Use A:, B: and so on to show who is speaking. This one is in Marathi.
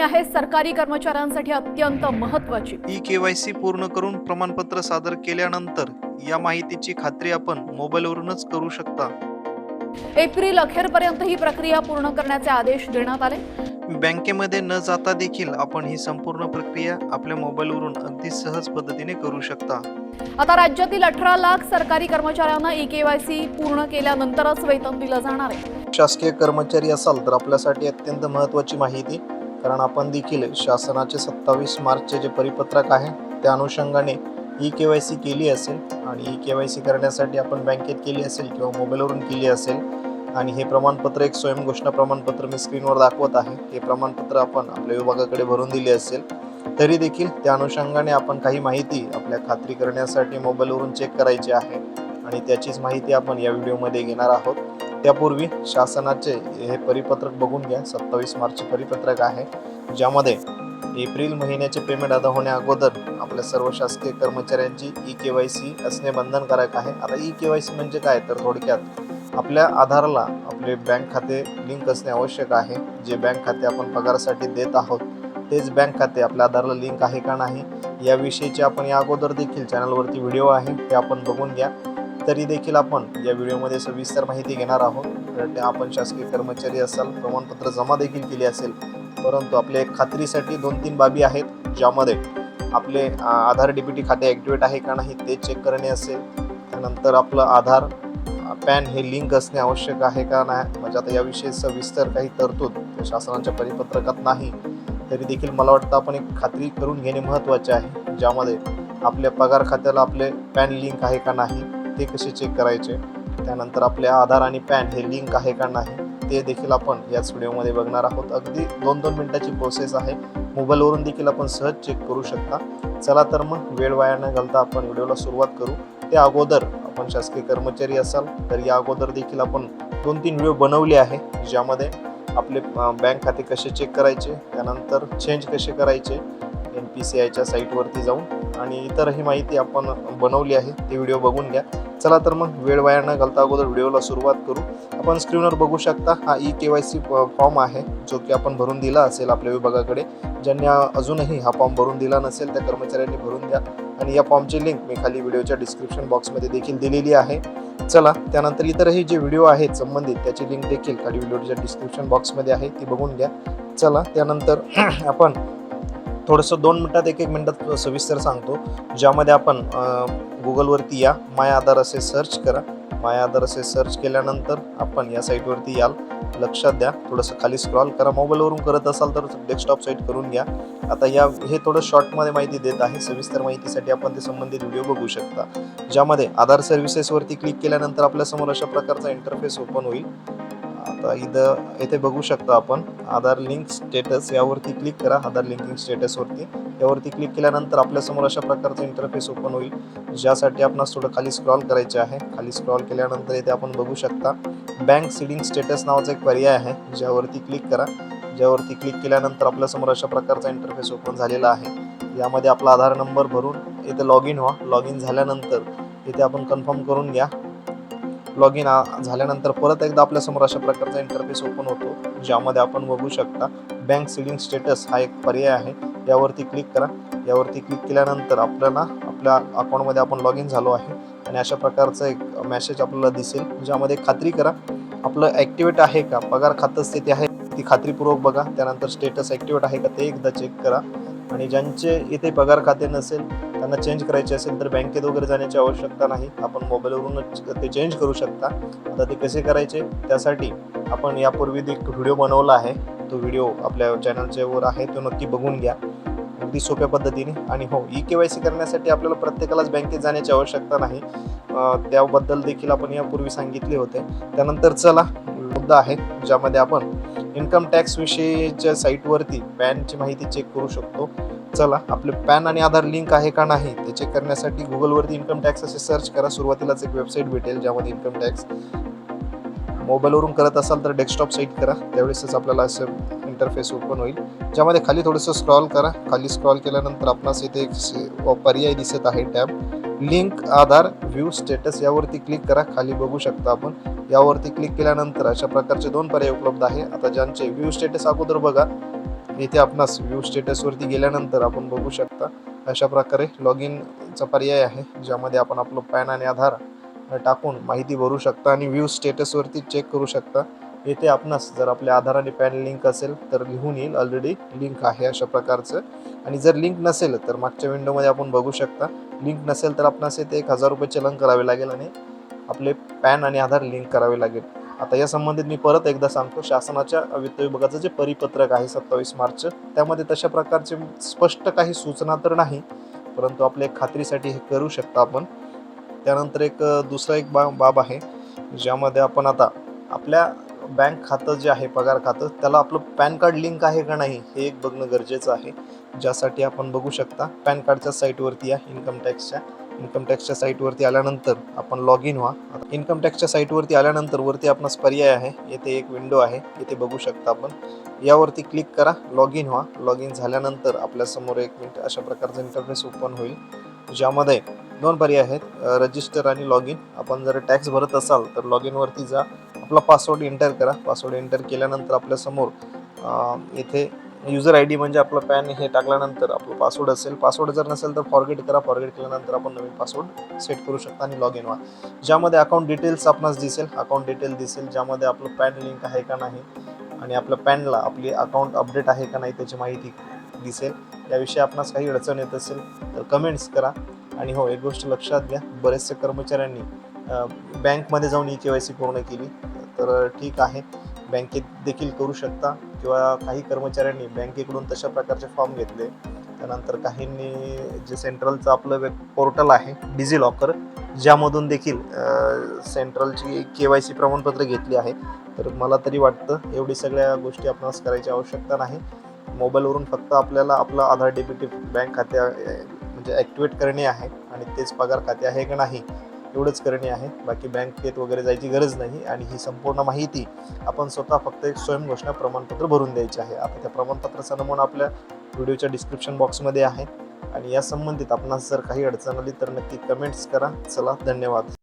A: आहे सरकारी कर्मचाऱ्यांसाठी अत्यंत महत्त्वाची।
B: ई-केवायसी पूर्ण करून प्रमाणपत्र सादर केल्यानंतर या माहितीची खात्री आपण मोबाईलवरूनच करू शकता।
A: एप्रिल अखेरपर्यंत ही प्रक्रिया पूर्ण करण्याचे आदेश देण्यात आले।
B: बँकेमध्ये न जाता देखील आपण ही संपूर्ण प्रक्रिया आपल्या मोबाईलवरून अगदी सहज पद्धतीने करू शकता।
A: आता राज्यातील 18 लाख सरकारी कर्मचाऱ्यांना ई-केवायसी पूर्ण केल्यानंतरच वेतन दिलं जाणार आहे।
B: शासकीय कर्मचारी असाल तर आपल्यासाठी अत्यंत महत्त्वाची माहिती, कारण आपण देखील शासनाचे 27 मार्चचे जे परिपत्रक आहे त्या अनुषंगाने ई-केवायसी केली असेल आणि ई-केवायसी करण्यासाठी आपण बँकेत केली असेल किंवा मोबाईलवरून केली असेल आणि हे प्रमाणपत्र एक स्वयंघोषणा प्रमाणपत्र मी स्क्रीनवर दाखवत आहे। हे प्रमाणपत्र आपण आपल्या विभागाकडे भरून दिले असेल तरी देखील त्या अनुषंगाने आपण काही माहिती आपल्या खात्री करण्यासाठी मोबाईलवरून चेक करायची आहे आणि त्याचीच माहिती आपण या व्हिडिओमध्ये घेणार आहोत। त्यापूर्वी शासनाचे हे परिपत्रक बघून घ्या। 27 मार्च परिपत्रक आहे, ज्यामध्ये एप्रिल महिन्याचे पेमेंट अदा होण्या अगोदर आपल्या सर्व शासकीय कर्मचाऱ्यांची ई-केवायसी असणे बंधनकारक आहे। आता ई-केवायसी म्हणजे काय, तर थोडक्यात आपल्या आधारला आपले बँक खाते लिंक असणे आवश्यक आहे। जे बँक खाते आपण पगारासाठी देत आहोत तेच बँक खाते आपल्या आधारला लिंक आहे का नाही याविषयीचे आपण या अगोदर देखील चॅनलवरती व्हिडिओ आहे ते आपण बघून घ्या। तरी देखील आपण या व्हिडिओमध्ये सविस्तर माहिती घेणार आहोत। कारण आपण शासकीय कर्मचारी असाल, प्रमाणपत्र जमा देखील केले असेल, परंतु आपल्या खात्रीसाठी 2-3 बाबी आहेत, ज्यामध्ये आपले आधार डीबीटी खाते ॲक्टिवेट आहे का नाही ते चेक करणे असेल, त्यानंतर आपलं आधार पॅन हे लिंक असणे आवश्यक आहे का नाही, म्हणजे आता याविषयी सविस्तर काही तरतूद शासनाच्या परिपत्रकात नाही तरी देखील मला वाटतं आपण एक खात्री करून घेणे महत्त्वाचे आहे, ज्यामध्ये आपल्या पगार खात्याला आपले पॅन लिंक आहे का नाही ते कसे चेक करायचे, त्यानंतर आपले आधार आणि पॅन हे लिंक आहे का नाही ते देखील आपण याच व्हिडिओमध्ये बघणार आहोत। अगदी 2-2 मिनिटाची प्रोसेस आहे, मोबाईलवरून देखील आपण सहज चेक करू शकता। चला तर मग वेळ वाया न घालता आपण व्हिडिओला सुरुवात करू। त्या अगोदर आपण शासकीय कर्मचारी असाल तर या अगोदर देखील आपण 2-3 व्हिडिओ बनवले आहे, ज्यामध्ये आपले बँक खाते कसे चेक करायचे, त्यानंतर चेंज कसे करायचे NPCIच्या साईटवरती जाऊन, आणि इतरही माहिती आपण बनवली आहे, ते व्हिडिओ बघून घ्या। चला तर मग वेळ वाया न घालता अगोदर व्हिडिओला सुरुवात करू। आपण स्क्रीनवर बघू शकता हा ई-केवायसी फॉर्म आहे, जो की आपण भरून दिला असेल आपल्या विभागाकडे। ज्यांनी अजूनही हा फॉर्म भरून दिला नसेल त्या कर्मचाऱ्यांनी भरून द्या, आणि या फॉर्मची लिंक मी खाली व्हिडिओच्या डिस्क्रिप्शन बॉक्समध्ये देखील दिलेली आहे। चला, त्यानंतर इतरही जे व्हिडिओ आहेत संबंधित त्याची लिंक देखील खाली व्हिडिओच्या डिस्क्रिप्शन बॉक्समध्ये आहे, ती बघून घ्या। चला, त्यानंतर आपण थोडंसं 2 मिनिटात 1-1 मिनिटात सविस्तर सांगतो, ज्यामध्ये आपण गुगलवरती या, माय आधार असे सर्च करा। माय आधार असे सर्च केल्यानंतर आपण या साईटवरती याल। लक्षात द्या, थोडंसं खाली स्क्रॉल करा। मोबाईलवरून करत असाल तर डेस्कटॉप साईट करून घ्या। आता हे थोडं शॉर्टमध्ये माहिती देत आहे, सविस्तर माहितीसाठी आपण ते संबंधित व्हिडिओ बघू शकता, ज्यामध्ये आधार सर्व्हिसेसवरती क्लिक केल्यानंतर आपल्यासमोर अशा प्रकारचा इंटरफेस ओपन होईल। आता इथे बघू शकता आपण आधार लिंक स्टेटस यावरती क्लिक करा। आधार लिंकिंग स्टेटसवरती यावरती क्लिक केल्यानंतर आपल्यासमोर अशा प्रकारचा इंटरफेस ओपन होईल, ज्यासाठी आपणास थोडं खाली स्क्रॉल करायचे आहे। खाली स्क्रॉल केल्यानंतर इथे आपण बघू शकता बँक सीडिंग स्टेटस नावाचा एक पर्याय आहे, ज्यावरती क्लिक करा। ज्यावरती क्लिक केल्यानंतर आपल्यासमोर अशा प्रकारचा इंटरफेस ओपन झालेला आहे। यामध्ये आपला आधार नंबर भरून इथे लॉग इन व्हा। लॉग इन झाल्यानंतर इथे आपण कन्फर्म करून घ्या। लॉग इन झाल्यानंतर परत एकदा आपल्यासमोर अशा प्रकारचा इंटरफेस ओपन होतो, ज्यामध्ये आपण बघू शकता बँक सीडिंग स्टेटस हा एक पर्याय आहे, यावरती क्लिक करा। यावरती क्लिक केल्यानंतर आपल्याला आपल्या अकाउंटमध्ये आपण लॉग इन झालो आहे आणि अशा प्रकारचा एक मेसेज आपल्याला दिसेल, ज्यामध्ये खात्री करा आपलं ॲक्टिवेट आहे का, पगार खातं स्थिती आहे ती खात्रीपूर्वक बघा। त्यानंतर स्टेटस ॲक्टिवेट आहे का ते एकदा चेक करा, आणि ज्यांचे इथे पगार खाते नसेल त्यांना चेंज करायचे असेल तर बँकेत वगैरे जाण्याची आवश्यकता नाही, आपण मोबाईलवरूनच ते चेंज करू शकता। आता ते कसे करायचे त्यासाठी आपण यापूर्वी एक व्हिडिओ बनवला आहे, तो व्हिडिओ आपल्या चॅनलच्या वर आहे, तो नक्की बघून घ्या अगदी सोप्या पद्धतीने। आणि हो, ई-केवायसी करण्यासाठी आपल्याला प्रत्येकालाच बँकेत जाण्याची आवश्यकता नाही, त्याबद्दल देखील आपण यापूर्वी सांगितले होते। त्यानंतर चला, मुद्दा आहे ज्यामध्ये आपण इन्कम टॅक्स विषयीच्या साईटवरती पॅनची माहिती चेक करू शकतो। चला, आपले पॅन आणि आधार लिंक आहे का नाही ते चेक करण्यासाठी गुगलवरती इन्कम टॅक्स असे सर्च करा। सुरुवातीलाच एक वेबसाईट भेटेल, ज्यामध्ये इन्कम टॅक्स, मोबाईलवरून करत असाल तर डेस्कटॉप साईट करा, त्यावेळेसच आपल्याला असं इंटरफेस ओपन होईल, ज्यामध्ये खाली थोडंसं स्क्रॉल करा। खाली स्क्रॉल केल्यानंतर आपणास इथे एक पर्याय दिसत आहे, टॅब लिंक आधार व्ह्यू स्टेटस, यावरती क्लिक करा। खाली बघू शकता आपण यावरती क्लिक केल्यानंतर अशा प्रकारचे 2 पर्याय उपलब्ध आहे। आता ज्यांचे व्ह्यू स्टेटस अगोदर बघा, इथे आपणास व्ह्यू स्टेटसवरती गेल्यानंतर आपण बघू शकता अशा प्रकारे लॉग इनचा पर्याय आहे, ज्यामध्ये आपण आपलं पॅन आणि आधार टाकून माहिती भरू शकता आणि व्ह्यू स्टेटसवरती चेक करू शकता. येथे आपणास जर आपल्या आधार आणि पॅन लिंक असेल तर लिहून येईल ऑलरेडी लिंक आहे अशा प्रकारचं, आणि जर लिंक नसेल तर मागच्या विंडोमध्ये आपण बघू शकता लिंक नसेल तर आपणास येथे 1000 रुपये चलन करावे लागेल आणि आपले पॅन आणि आधार लिंक करावे लागेल. आता या संबंधित मी परत एकदा सांगतो, शासनाच्या वित्त विभागाचं जे परिपत्रक आहे 27 मार्च, त्यामध्ये तशा प्रकारचे स्पष्ट काही सूचना तर नाही, परंतु आपल्या खात्रीसाठी हे करू शकता आपण. त्यानंतर दुसरा एक बाब आहे, ज्यामध्ये आपण आता आपल्या बँक खातं जे आहे पगार खातं, त्याला आपलं पॅन कार्ड लिंक आहे का नाही हे एक बघणं गरजेचं आहे, ज्यासाठी आपण बघू शकता पॅन कार्डच्या साईटवरती या इन्कम टॅक्सच्या साईटवरती आल्यानंतर आपण लॉग इन व्हा. इन्कम टॅक्सच्या साईटवरती आल्यानंतर वरती आपणास पर्याय आहे, येथे एक विंडो आहे, येथे बघू शकता आपण. यावरती क्लिक करा, लॉग इन व्हा. लॉग इन झाल्यानंतर आपल्यासमोर 1 मिनिट अशा प्रकारचं इंटरफेस ओपन होईल, ज्यामध्ये 2 पर्याय आहेत, रजिस्टर आणि लॉग इन. आपण जर टॅक्स भरत असाल तर लॉग इनवरती जा, आपला पासवर्ड एंटर करा. पासवर्ड एंटर केल्यानंतर आपल्यासमोर इथे युजर आय डी म्हणजे आपलं पॅन हे टाकल्यानंतर आपलं पासवर्ड असेल. पासवर्ड जर नसेल तर फॉरगेट करा. फॉरगेट केल्यानंतर आपण नवीन पासवर्ड सेट करू शकता आणि लॉग इन व्हा. ज्यामध्ये अकाउंट डिटेल्स आपणास दिसेल, अकाउंट डिटेल दिसेल, ज्यामध्ये आपलं पॅन लिंक आहे का नाही आणि आपल्या पॅनला आपली अकाउंट अपडेट आहे का नाही त्याची माहिती दिसेल. याविषयी आपणास काही अडचण येत असेल तर कमेंट्स करा. आणि हो, एक गोष्ट लक्षात घ्या, बरेचसे कर्मचाऱ्यांनी बँकमध्ये जाऊन KYC पूर्ण केली, तर ठीक आहे, बँकेत देखील करू शकता, किंवा काही कर्मचाऱ्यांनी बँकेकडून तशा प्रकारचे फॉर्म घेतले. त्यानंतर काहींनी जे सेंट्रलचं आपलं वेब पोर्टल आहे डिजी लॉकर, ज्यामधून देखील सेंट्रलची KYC प्रमाणपत्र घेतली आहे. तर मला तरी वाटतं एवढी सगळ्या गोष्टी आपणास करायची आवश्यकता नाही. मोबाईलवरून फक्त आपल्याला आपलं आधार डेबिट बँक खाते म्हणजे ॲक्टिवेट करणे आहे, आणि तेच पगार खाते आहे का नाही एवढंच करणे आहे. बाकी बँकेत वगैरे जायची गरज नाही, आणि ही संपूर्ण माहिती आपण स्वतः फक्त एक स्वयंघोषणा प्रमाणपत्र भरून द्यायचे आहे. आता त्या प्रमाणपत्राचा नमुना आपल्या व्हिडिओच्या डिस्क्रिप्शन बॉक्समध्ये आहे, आणि या संबंधित आपणास जर काही अडचण आली तर नक्की कमेंट्स करा. चला, धन्यवाद.